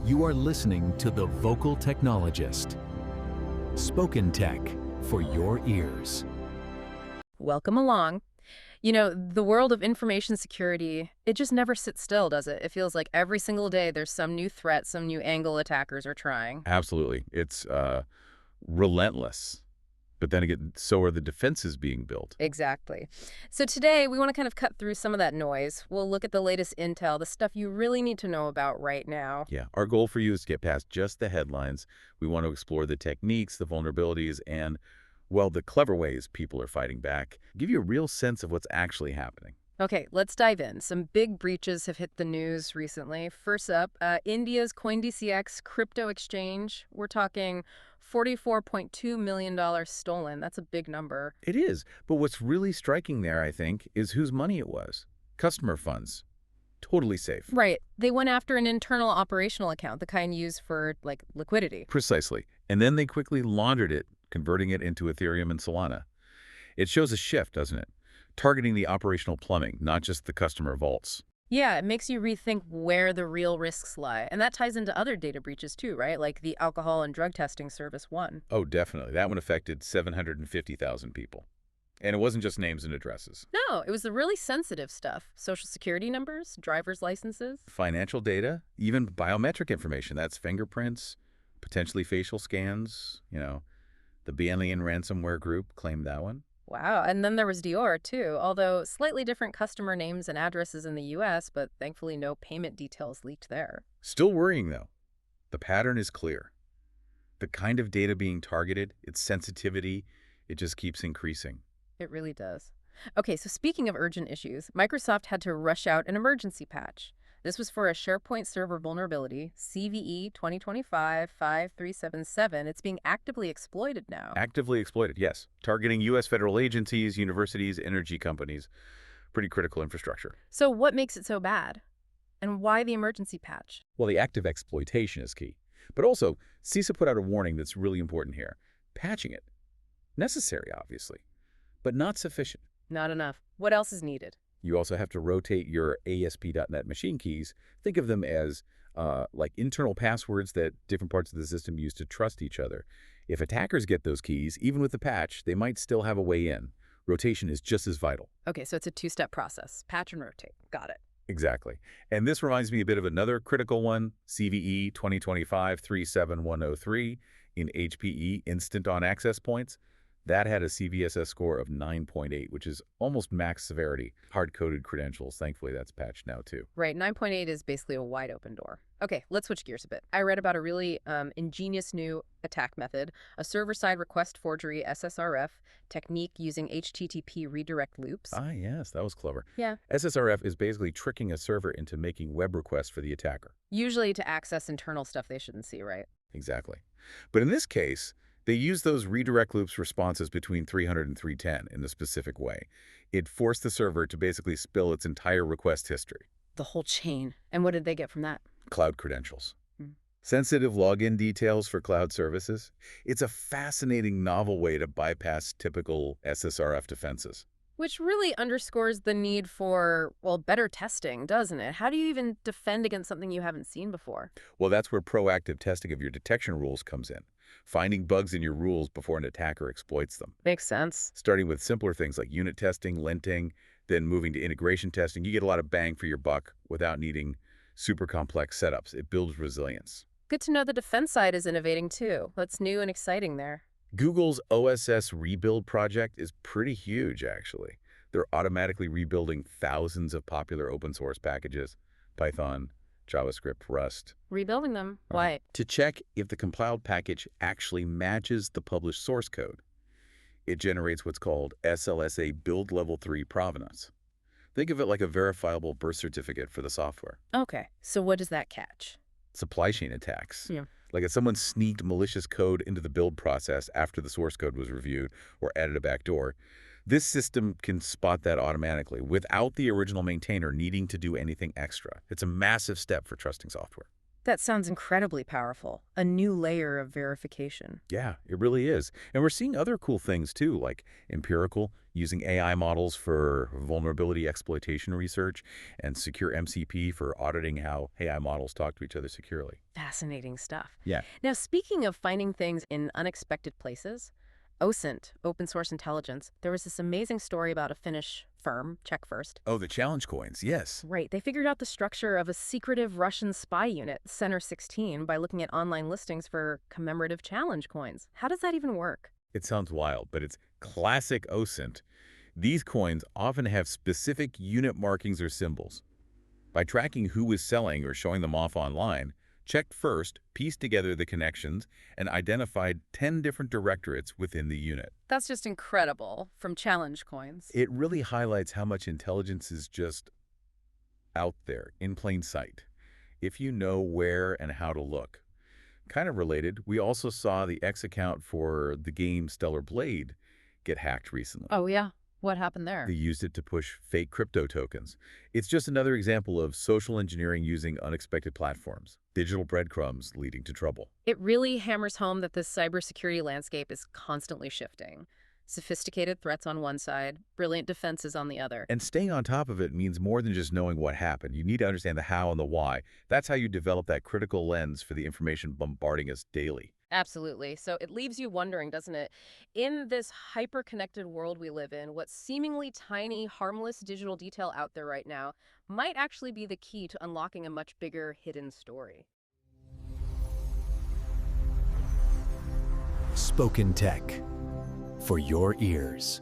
You are listening to The Vocal Technologist. Spoken Tech for your ears. Welcome along. You know, the world of information security, it just never sits still, does it? It feels like every single day there's some new threat, some new angle attackers are trying. Absolutely. It's relentless. But then again, so are the defenses being built. Exactly. So today we want to kind of cut through some of that noise. We'll look at the latest intel, the stuff you really need to know about right now. Yeah. Our goal for you is to get past just the headlines. We want to explore the techniques, the vulnerabilities, and, well, the clever ways people are fighting back. Give you a real sense of what's actually happening. Okay, let's dive in. Some big breaches have hit the news recently. First up, India's CoinDCX crypto exchange. We're talking $44.2 million stolen. That's a big number. It is. But what's really striking there, I think, is whose money it was. Customer funds. Totally safe. Right. They went after an internal operational account, the kind used for, like, liquidity. Precisely. And then they quickly laundered it, converting it into Ethereum and Solana. It shows a shift, doesn't it? Targeting the operational plumbing, not just the customer vaults. Yeah, it makes you rethink where the real risks lie. And that ties into other data breaches too, right? Like the alcohol and drug testing service one. Oh, definitely. That one affected 750,000 people. And it wasn't just names and addresses. No, it was the really sensitive stuff. Social security numbers, driver's licenses. Financial data, even biometric information. That's fingerprints, potentially facial scans. The Banyan ransomware group claimed that one. Wow, and then there was Dior too, although slightly different customer names and addresses in the US, but thankfully no payment details leaked there. Still worrying, though. The pattern is clear. The kind of data being targeted, its sensitivity, it just keeps increasing. It really does. Okay, so speaking of urgent issues, Microsoft had to rush out an emergency patch. This was for a SharePoint server vulnerability, CVE 2025-5377. It's being actively exploited now. Actively exploited, yes. Targeting U.S. federal agencies, universities, energy companies. Pretty critical infrastructure. So what makes it so bad? And why the emergency patch? Well, the active exploitation is key. But also, CISA put out a warning that's really important here. Patching it. Necessary, obviously, but not sufficient. Not enough. What else is needed? You also have to rotate your ASP.NET machine keys. Think of them as like internal passwords that different parts of the system use to trust each other. If attackers get those keys, even with the patch, they might still have a way in. Rotation is just as vital. Okay, so it's a two-step process. Patch and rotate. Got it. Exactly. And this reminds me a bit of another critical one, CVE 2025-37103 in HPE Instant on Access Points. That had a CVSS score of 9.8, which is almost max severity. Hard-coded credentials. Thankfully, that's patched now, too. Right, 9.8 is basically a wide open door. Okay, let's switch gears a bit. I read about a really ingenious new attack method, a server-side request forgery SSRF technique using HTTP redirect loops. Ah, yes, that was clever. Yeah. SSRF is basically tricking a server into making web requests for the attacker. Usually to access internal stuff they shouldn't see, right? Exactly. But in this case, they use those redirect loops responses between 300 and 310 in a specific way. It forced the server to basically spill its entire request history. The whole chain. And what did they get from that? Cloud credentials. Sensitive login details for cloud services. It's a fascinating novel way to bypass typical SSRF defenses. Which really underscores the need for, well, better testing, doesn't it? How do you even defend against something you haven't seen before? Well, that's where proactive testing of your detection rules comes in. Finding bugs in your rules before an attacker exploits them. Makes sense. Starting with simpler things like unit testing, linting, then moving to integration testing, you get a lot of bang for your buck without needing super complex setups. It builds resilience. Good to know the defense side is innovating too. That's new and exciting there. Google's OSS rebuild project is pretty huge, actually. They're automatically rebuilding thousands of popular open source packages, Python, JavaScript, Rust. Rebuilding them? Why? To check if the compiled package actually matches the published source code. It generates what's called SLSA Build Level 3 provenance. Think of it like a verifiable birth certificate for the software. Okay, so what does that catch? Supply chain attacks. Yeah. Like if someone sneaked malicious code into the build process after the source code was reviewed or added a backdoor, this system can spot that automatically without the original maintainer needing to do anything extra. It's a massive step for trusting software. That sounds incredibly powerful. A new layer of verification. Yeah, it really is. And we're seeing other cool things too, like empirical using AI models for vulnerability exploitation research and secure MCP for auditing how AI models talk to each other securely. Fascinating stuff. Yeah. Now, speaking of finding things in unexpected places, OSINT, Open Source Intelligence, there was this amazing story about a Finnish firm, check first. Oh, the challenge coins, yes. Right, they figured out the structure of a secretive Russian spy unit, Center 16, by looking at online listings for commemorative challenge coins. How does that even work? It sounds wild, but it's classic OSINT. These coins often have specific unit markings or symbols. By tracking who is selling or showing them off online, checked first, pieced together the connections, and identified 10 different directorates within the unit. That's just incredible, from challenge coins. It really highlights how much intelligence is just out there, in plain sight, if you know where and how to look. Kind of related, we also saw the X account for the game Stellar Blade get hacked recently. Oh, yeah? What happened there? They used it to push fake crypto tokens. It's just another example of social engineering using unexpected platforms, digital breadcrumbs leading to trouble. It really hammers home that this cybersecurity landscape is constantly shifting. Sophisticated threats on one side, brilliant defenses on the other. And staying on top of it means more than just knowing what happened. You need to understand the how and the why. That's how you develop that critical lens for the information bombarding us daily. Absolutely. So it leaves you wondering, doesn't it? In this hyper-connected world we live in, what seemingly tiny, harmless digital detail out there right now might actually be the key to unlocking a much bigger hidden story. Spoken Tech, for your ears.